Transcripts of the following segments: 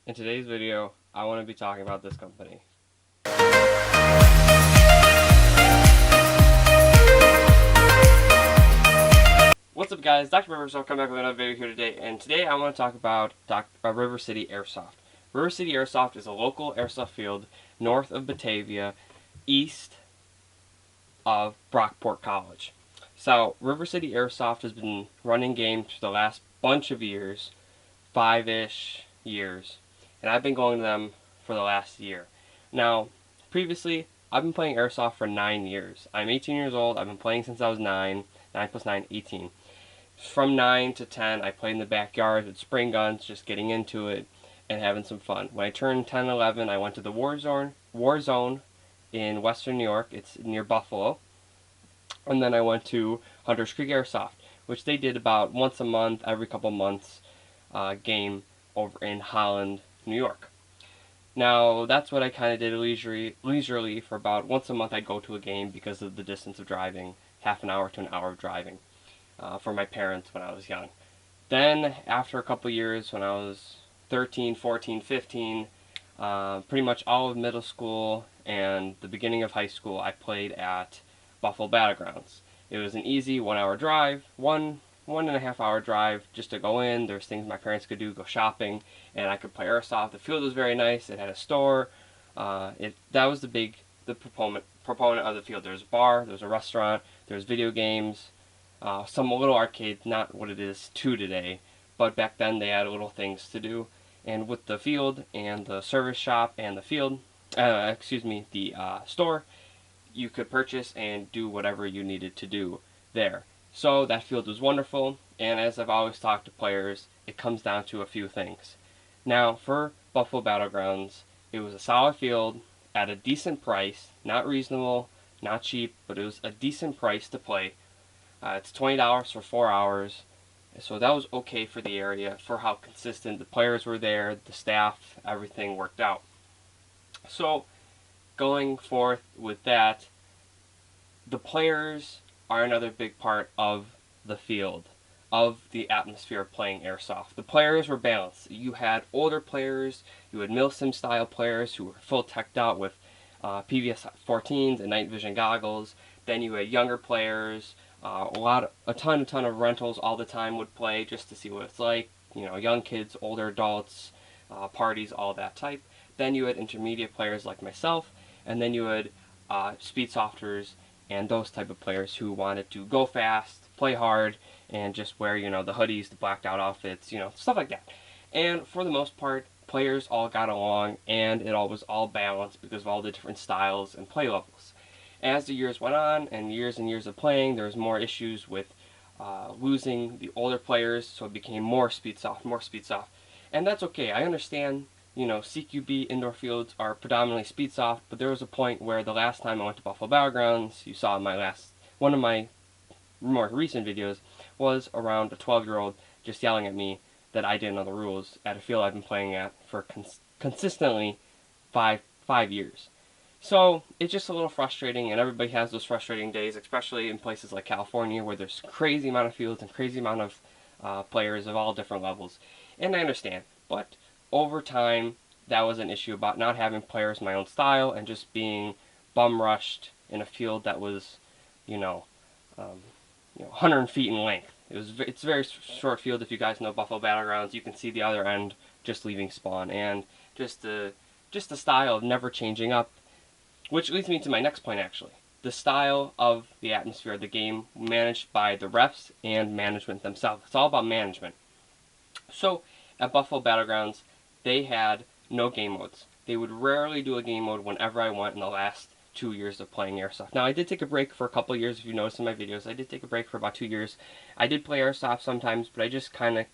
In today's video, I want to be talking about this company. What's up guys, DrPepperAirsoft coming back with another video here today, and today I want to talk about River City Airsoft. River City Airsoft is a local airsoft field north of Batavia, east of Brockport College. So River City Airsoft has been running games for the last bunch of years, 5-ish years, and I've been going to them for the last year. Now, previously, I've been playing airsoft for 9 years. I'm 18 years old, I've been playing since I was 9, 9 plus 9, 18. From 9 to 10, I played in the backyard with spring guns, just getting into it and having some fun. When I turned 10, 11, I went to the War Zone in Western New York. It's near Buffalo. And then I went to Hunters Creek Airsoft, which they did about once a month, every couple months, game over in Holland, New York. Now, that's what I kind of did leisurely for about once a month. I'd go to a game because of the distance of driving, half an hour to an hour of driving. For my parents when I was young. Then, after a couple years, when I was 13, 14, 15, pretty much all of middle school and the beginning of high school, I played at Buffalo Battlegrounds. It was an easy 1 hour drive, one and a half hour drive just to go in. There's things my parents could do, go shopping, and I could play airsoft. The field was very nice. It had a store. That was the proponent of the field. There was a bar, there was a restaurant, there was video games. Some little arcade, not what it is today, but back then they had little things to do. And with the field and the service shop and the field, the store, you could purchase and do whatever you needed to do there. So that field was wonderful, and as I've always talked to players, it comes down to a few things. Now, for Buffalo Battlegrounds, it was a solid field at a decent price, not reasonable, not cheap, but it was a decent price to play. It's $20 for 4 hours, so that was okay for the area, for how consistent the players were there, the staff, everything worked out. So, going forth with that, the players are another big part of the field, of the atmosphere of playing airsoft. The players were balanced. You had older players, you had milsim style players who were full teched out with PVS 14s and night vision goggles. Then you had younger players. A ton of rentals all the time would play just to see what it's like. You know, young kids, older adults, parties, all that type. Then you had intermediate players like myself, and then you had speed softers and those type of players who wanted to go fast, play hard, and just wear, you know, the hoodies, the blacked out outfits, you know, stuff like that. And for the most part, players all got along, and it all was all balanced because of all the different styles and play levels. As the years went on, and years of playing, there was more issues with losing the older players, so it became more speed soft. And that's okay. I understand, you know, CQB indoor fields are predominantly speed soft, but there was a point where the last time I went to Buffalo Battlegrounds, you saw one of my more recent videos, was around a 12-year-old just yelling at me that I didn't know the rules at a field I've been playing at for consistently five years. So it's just a little frustrating, and everybody has those frustrating days, especially in places like California where there's crazy amount of fields and crazy amount of players of all different levels. And I understand, but over time that was an issue about not having players my own style and just being bum rushed in a field that was, 100 feet in length. It's a very short field. If you guys know Buffalo Battlegrounds, you can see the other end just leaving spawn, and just the style of never changing up. Which leads me to my next point, actually. The style of the atmosphere of the game managed by the refs and management themselves. It's all about management. So, at Buffalo Battlegrounds, they had no game modes. They would rarely do a game mode whenever I went in the last 2 years of playing airsoft. Now, I did take a break for a couple of years. If you notice in my videos, I did take a break for about 2 years. I did play airsoft sometimes, but I just kind of...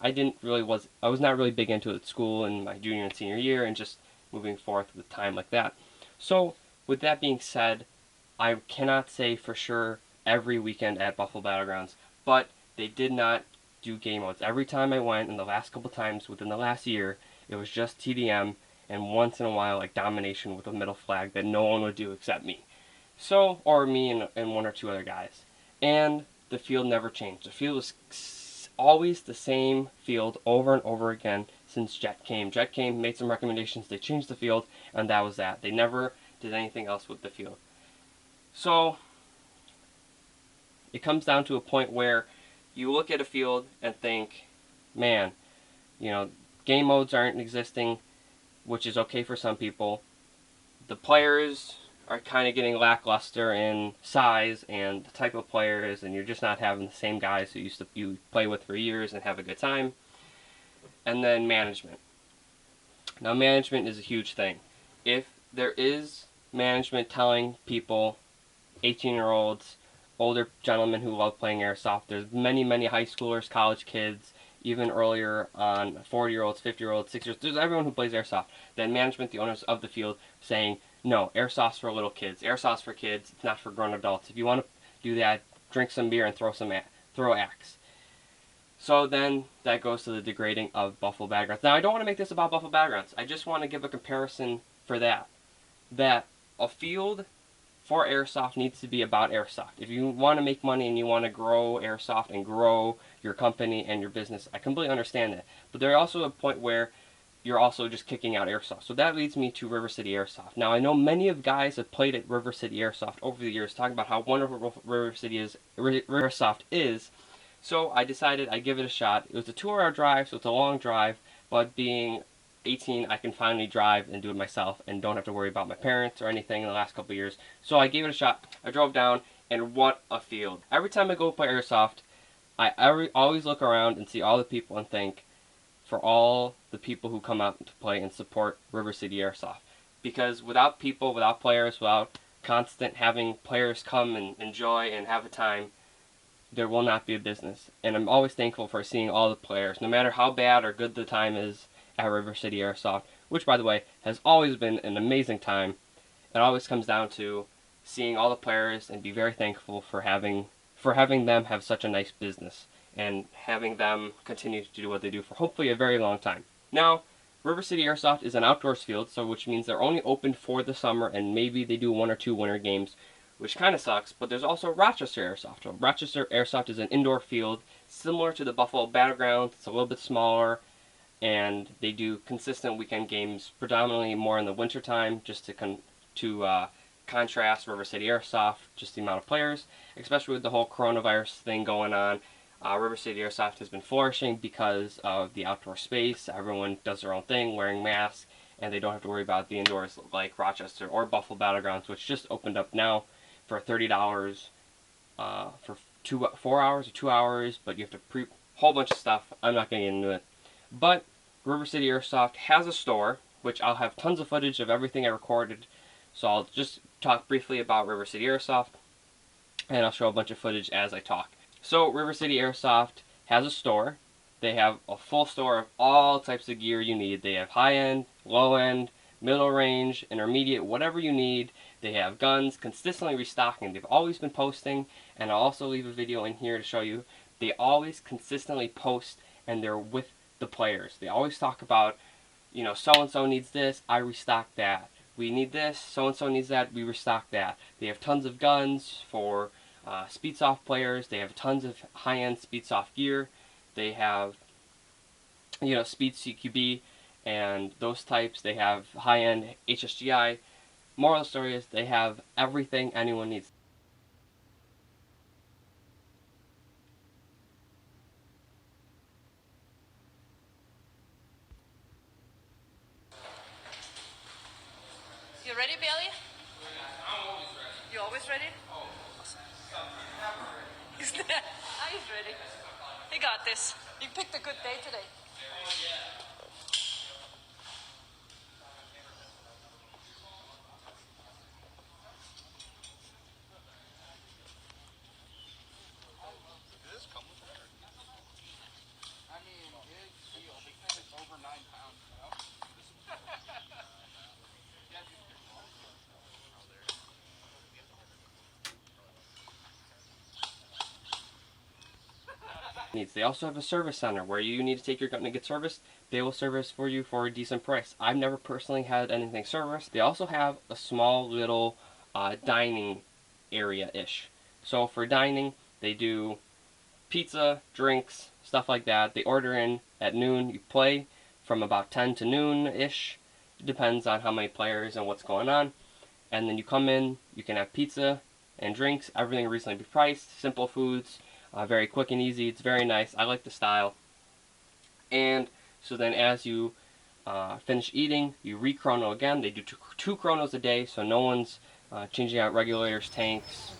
I was not really big into it at school in my junior and senior year, and just moving forth with time like that. So, with that being said, I cannot say for sure every weekend at Buffalo Battlegrounds, but they did not do game modes. Every time I went, in the last couple times within the last year, it was just TDM, and once in a while, like domination with a middle flag that no one would do except me. So, or me and one or two other guys. And the field never changed. The field was always the same field over and over again, since Jet came. Jet came, made some recommendations, they changed the field, and that was that. They never did anything else with the field. So it comes down to a point where you look at a field and think, man, game modes aren't existing, which is okay for some people. The players are kind of getting lackluster in size and the type of players, and you're just not having the same guys who you play with for years and have a good time. And then management. Now, management is a huge thing. If there is management telling people, 18-year-olds, older gentlemen who love playing airsoft, there's many, many high schoolers, college kids, even earlier on 40-year-olds, 50-year-olds, 60-year-olds, there's everyone who plays airsoft. Then management, the owners of the field, saying, no, airsoft's for little kids. Airsoft's for kids. It's not for grown adults. If you want to do that, drink some beer and throw axe. So then that goes to the degrading of Buffalo Battlegrounds. Now, I don't want to make this about Buffalo Battlegrounds. I just want to give a comparison for that. That a field for airsoft needs to be about airsoft. If you want to make money and you want to grow airsoft and grow your company and your business, I completely understand that. But there's also a point where you're also just kicking out airsoft. So that leads me to River City Airsoft. Now, I know many of guys have played at River City Airsoft over the years, talking about how wonderful River City Airsoft is. So I decided I'd give it a shot. It was a 2-hour drive, so it's a long drive, but being 18, I can finally drive and do it myself and don't have to worry about my parents or anything in the last couple of years. So I gave it a shot. I drove down, and what a field. Every time I go play airsoft, I always look around and see all the people and think, for all the people who come out to play and support River City Airsoft. Because without people, without players, without constant having players come and enjoy and have a time, there will not be a business. And I'm always thankful for seeing all the players, no matter how bad or good the time is at River City Airsoft, which, by the way, has always been an amazing time. It always comes down to seeing all the players and be very thankful for having them have such a nice business and having them continue to do what they do for hopefully a very long time. Now, River City Airsoft is an outdoors field, so which means they're only open for the summer, and maybe they do 1 or 2 winter games, which kind of sucks. But there's also Rochester Airsoft. So Rochester Airsoft is an indoor field similar to the Buffalo Battlegrounds. It's a little bit smaller, and they do consistent weekend games, predominantly more in the wintertime, just to contrast River City Airsoft, just the amount of players, especially with the whole coronavirus thing going on. River City Airsoft has been flourishing because of the outdoor space. Everyone does their own thing, wearing masks, and they don't have to worry about the indoors like Rochester or Buffalo Battlegrounds, which just opened up now for $30 for 4 hours or 2 hours, but you have to whole bunch of stuff. I'm not going to get into it. But River City Airsoft has a store, which I'll have tons of footage of everything I recorded. So I'll just talk briefly about River City Airsoft, and I'll show a bunch of footage as I talk. So River City Airsoft has a store. They have a full store of all types of gear you need. They have high-end, low-end, middle range, intermediate, whatever you need. They have guns, consistently restocking. They've always been posting, and I'll also leave a video in here to show you. They always consistently post, and they're with the players. They always talk about, so-and-so needs this, I restock that. We need this, so-and-so needs that, we restock that. They have tons of guns for Speedsoft players. They have tons of high-end Speedsoft gear. They have, Speed CQB and those types. They have high-end HSGI. Moral of the story is they have everything anyone needs. You ready, Bailey? I'm always ready. You always ready? Oh, He's ready. He got this. You picked a good day today. Does this come with it? I mean, it's deal because it's over 9 pounds. They also have a service center where you need to take your gun to get serviced. They will service for you for a decent price. I've never personally had anything serviced. They also have a small little dining area-ish. So for dining, they do pizza, drinks, stuff like that. They order in at noon. You play from about 10 to noon-ish. It depends on how many players and what's going on. And then you come in, you can have pizza and drinks, everything reasonably priced, simple foods, very quick and easy. It's very nice. I like the style. And so then as you finish eating, you re-chrono again. They do two chronos a day, so no one's changing out regulators, tanks,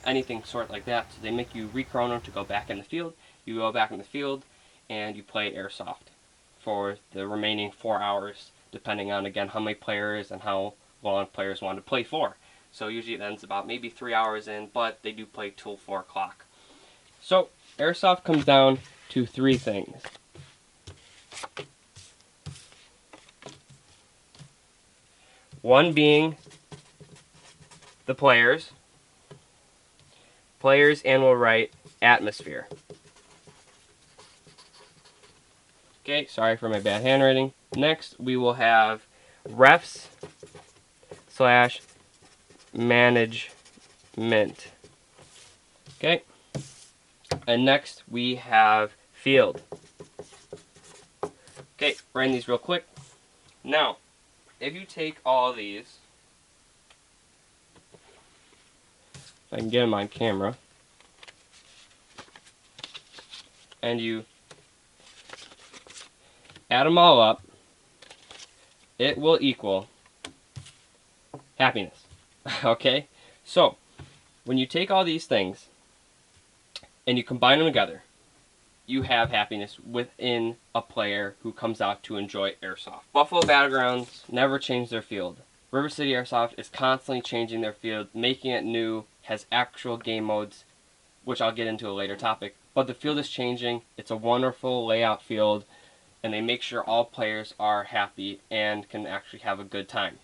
anything sort like that. So they make you re-chrono to go back in the field. You go back in the field and you play airsoft for the remaining 4 hours, depending on, again, how many players and how long players want to play for. So usually it ends about maybe 3 hours in, but they do play till 4 o'clock. So airsoft comes down to three things. One being the players. Players, and we'll write atmosphere. Okay, sorry for my bad handwriting. Next, we will have refs / management. Okay, and next we have field. Okay, writing these real quick. Now, if you take all these, if I can get them on camera, and you add them all up, it will equal happiness. Okay? So, when you take all these things and you combine them together, you have happiness within a player who comes out to enjoy airsoft. Buffalo Battlegrounds never change their field. River City Airsoft is constantly changing their field, making it new, has actual game modes, which I'll get into a later topic. But the field is changing. It's a wonderful layout field, and they make sure all players are happy and can actually have a good time.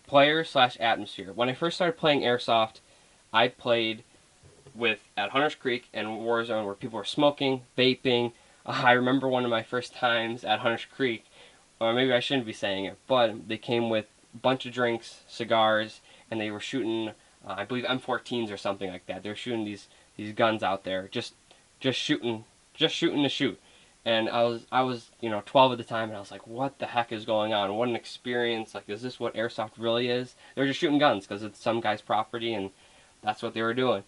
Player / atmosphere. When I first started playing airsoft, I played at Hunters Creek and Warzone, where people were smoking, vaping. I remember one of my first times at Hunters Creek, or maybe I shouldn't be saying it, but they came with a bunch of drinks, cigars, and they were shooting, I believe M14s or something like that. They were shooting these guns out there, just shooting to shoot. And I was 12 at the time, and I was like, what the heck is going on? What an experience! Like, is this what airsoft really is? They're just shooting guns because it's some guy's property, and that's what they were doing.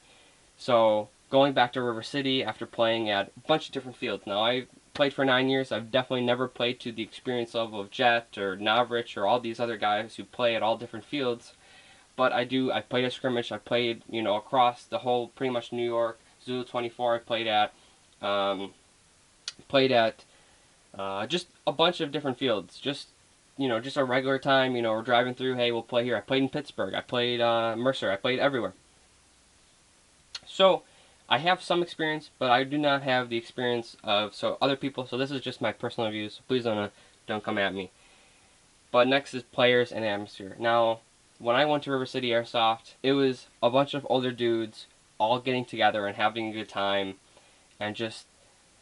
So, going back to River City after playing at a bunch of different fields. Now, I played for 9 years. I've definitely never played to the experience level of Jet or Navrich or all these other guys who play at all different fields. But I played a scrimmage. I played, across the whole, pretty much New York. Zulu 24 I played at. Just a bunch of different fields. Just a regular time. We're driving through. Hey, we'll play here. I played in Pittsburgh. I played Mercer. I played everywhere. So, I have some experience, but I do not have the experience of other people. So this is just my personal views. So please don't come at me. But next is players and atmosphere. Now, when I went to River City Airsoft, it was a bunch of older dudes all getting together and having a good time, and just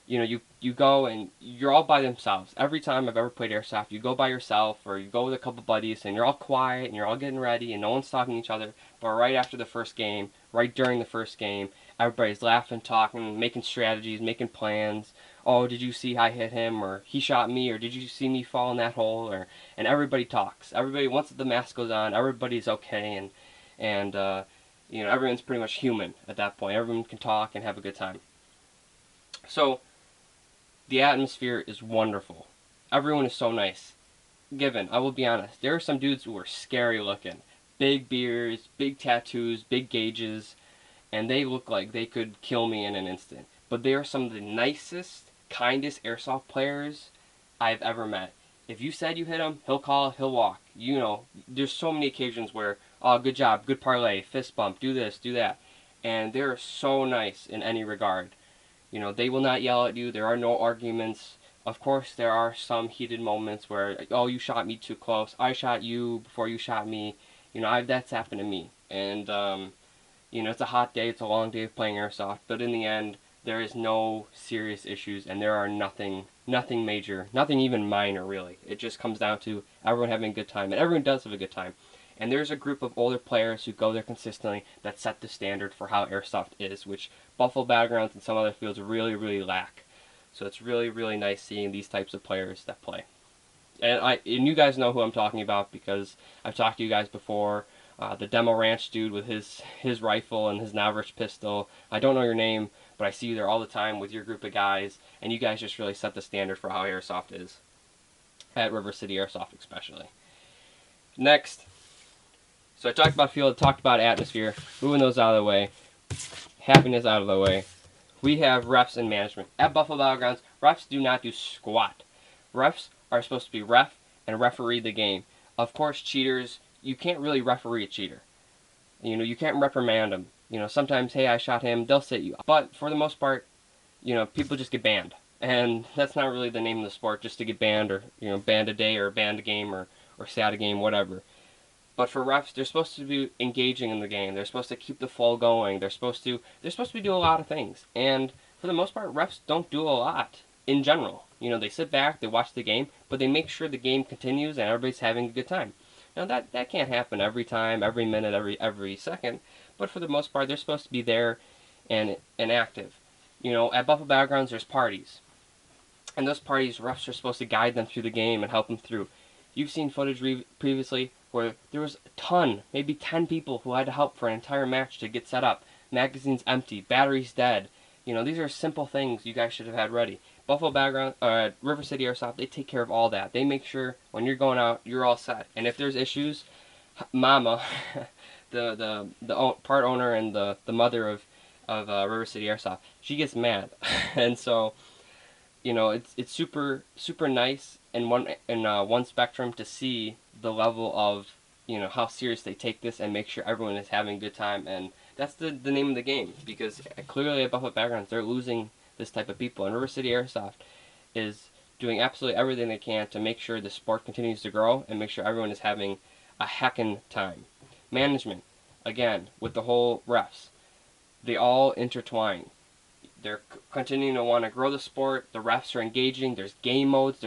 you go and you're all by themselves. Every time I've ever played airsoft, you go by yourself or you go with a couple buddies and you're all quiet and you're all getting ready and no one's talking to each other. But right after the first game, right during the first game, everybody's laughing, talking, making strategies, making plans. Oh, did you see I hit him? Or he shot me? Or did you see me fall in that hole? And everybody talks. Everybody, once the mask goes on, everybody's okay, and everyone's pretty much human at that point. Everyone can talk and have a good time. So, the atmosphere is wonderful. Everyone is so nice. Given, I will be honest, there are some dudes who are scary looking. Big beards, big tattoos, big gauges, and they look like they could kill me in an instant. But they are some of the nicest, kindest airsoft players I've ever met. If you said you hit him, he'll call, he'll walk. There's so many occasions where, oh, good job, good parlay, fist bump, do this, do that. And they're so nice in any regard. They will not yell at you. There are no arguments. Of course, there are some heated moments where, oh, you shot me too close. I shot you before you shot me. That's happened to me. And, it's a hot day. It's a long day of playing airsoft. But in the end, there is no serious issues, and there are nothing major, nothing even minor, really. It just comes down to everyone having a good time, and everyone does have a good time. And there's a group of older players who go there consistently that set the standard for how airsoft is, which Buffalo Battlegrounds and some other fields really, really lack. So it's really, really nice seeing these types of players that play. And you guys know who I'm talking about because I've talked to you guys before. The Demo Ranch dude with his rifle and his Navrich pistol. I don't know your name, but I see you there all the time with your group of guys, and you guys just really set the standard for how airsoft is at River City Airsoft, especially. Next, so I talked about field, talked about atmosphere, moving those out of the way, happiness out of the way. We have refs and management. At Buffalo Battlegrounds, refs do not do squat. Refs are supposed to be ref and referee the game. Of course, cheaters, you can't really referee a cheater. You know, you can't reprimand them. You know, sometimes, hey, I shot him, they'll sit you. But for the most part, you know, people just get banned. And that's not really the name of the sport, just to get banned or, you know, banned a day or banned a game or stay out a game, whatever. But for refs, they're supposed to be engaging in the game. They're supposed to keep the flow going. They're supposed to be doing a lot of things. And for the most part, refs don't do a lot in general. You know, they sit back, they watch the game, but they make sure the game continues and everybody's having a good time. Now that can't happen every time, every minute, every second. But for the most part, they're supposed to be there and active. You know, at Buffalo Battlegrounds, there's parties. And those parties, refs are supposed to guide them through the game and help them through. You've seen footage previously where there was a ton, maybe 10 people who had to help for an entire match to get set up. Magazines empty, batteries dead. You know, these are simple things you guys should have had ready. Buffalo Battleground, River City Airsoft, they take care of all that. They make sure when you're going out, you're all set. And if there's issues, Mama, the part owner and the mother of River City Airsoft, she gets mad. And so, you know, it's super nice in one spectrum to see the level of, you know, how serious they take this and make sure everyone is having a good time. And that's the name of the game, because clearly at Buffalo Battlegrounds they're losing this type of people, and River City Airsoft is doing absolutely everything they can to make sure the sport continues to grow and make sure everyone is having a heckin' time. Management, again, with the whole refs, they all intertwine. They're continuing to want to grow the sport. The refs are engaging. There's game modes.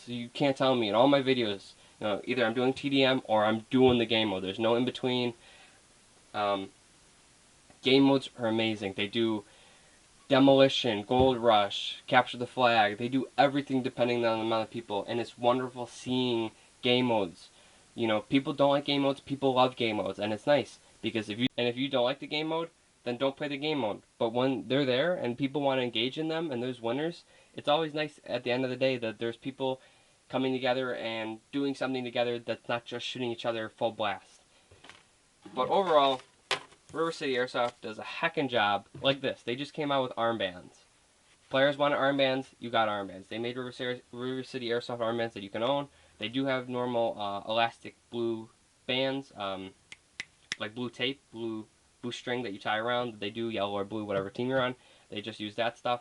You can't tell me in all my videos, you know, either I'm doing TDM or I'm doing the game mode. There's no in between. Game modes are amazing. They do demolition, gold rush, capture the flag. They do everything depending on the amount of people, and it's wonderful seeing game modes. You know, people don't like game modes. People love game modes, and it's nice because if you don't like the game mode, then don't play the game mode. But when they're there and people want to engage in them and there's winners, it's always nice at the end of the day that there's people coming together and doing something together that's not just shooting each other full blast. But overall, River City Airsoft does a heckin' job like this. They just came out with armbands. Players wanted armbands, you got armbands. They made River City Airsoft armbands that you can own. They do have normal elastic blue bands, like blue tape, blue string that you tie around. They do yellow or blue, whatever team you're on. They just use that stuff.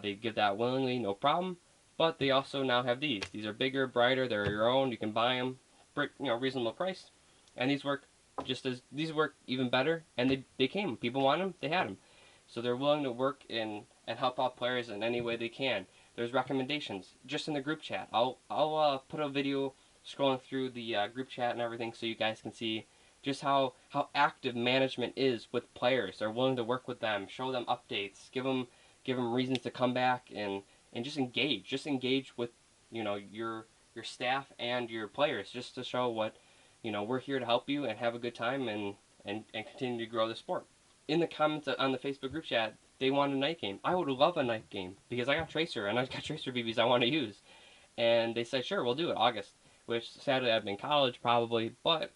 They give that willingly, no problem. But they also now have these. These are bigger, brighter. They're your own. You can buy them for, you know, reasonable price. And these work even better. And they came. People want them. They had them. So they're willing to work and help out players in any way they can. There's recommendations just in the group chat. I'll put a video scrolling through the group chat and everything so you guys can see just how active management is with players. They're willing to work with them, show them updates, give them reasons to come back and just engage with, you know, your staff and your players, just to show what, you know, we're here to help you and have a good time and continue to grow the sport. In the comments on the Facebook group chat, they want a night game. I would love a night game because I got Tracer and I got Tracer BBs I want to use. And they said, sure, we'll do it August, which sadly I've been in college probably, but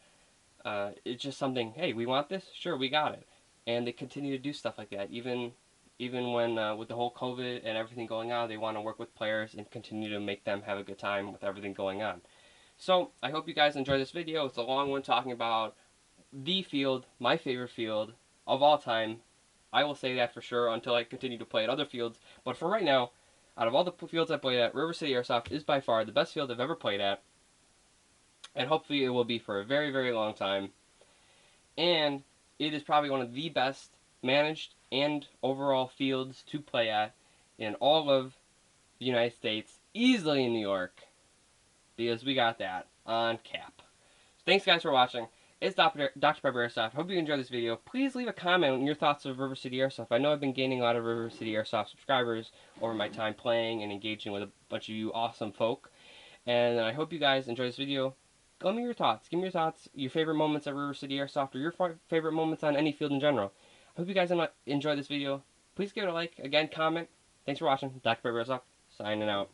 it's just something, hey, we want this? Sure, we got it. And they continue to do stuff like that. Even when with the whole COVID and everything going on, they want to work with players and continue to make them have a good time with everything going on. So, I hope you guys enjoyed this video. It's a long one talking about the field, my favorite field of all time. I will say that for sure until I continue to play at other fields. But for right now, out of all the fields I played at, River City Airsoft is by far the best field I've ever played at. And hopefully it will be for a very, very long time. And it is probably one of the best managed and overall fields to play at in all of the United States, easily in New York, because we got that on cap. Thanks guys for watching. It's Dr. Pepper Airsoft. Hope you enjoyed this video. Please leave a comment on your thoughts of River City Airsoft. I know I've been gaining a lot of River City Airsoft subscribers over my time playing and engaging with a bunch of you awesome folk. And I hope you guys enjoy this video. Let me your thoughts. Give me your thoughts, your favorite moments at River City Airsoft, or your favorite moments on any field in general. I hope you guys enjoyed this video. Please give it a like. Again, comment. Thanks for watching. Dr. Pepper Airsoft, signing out.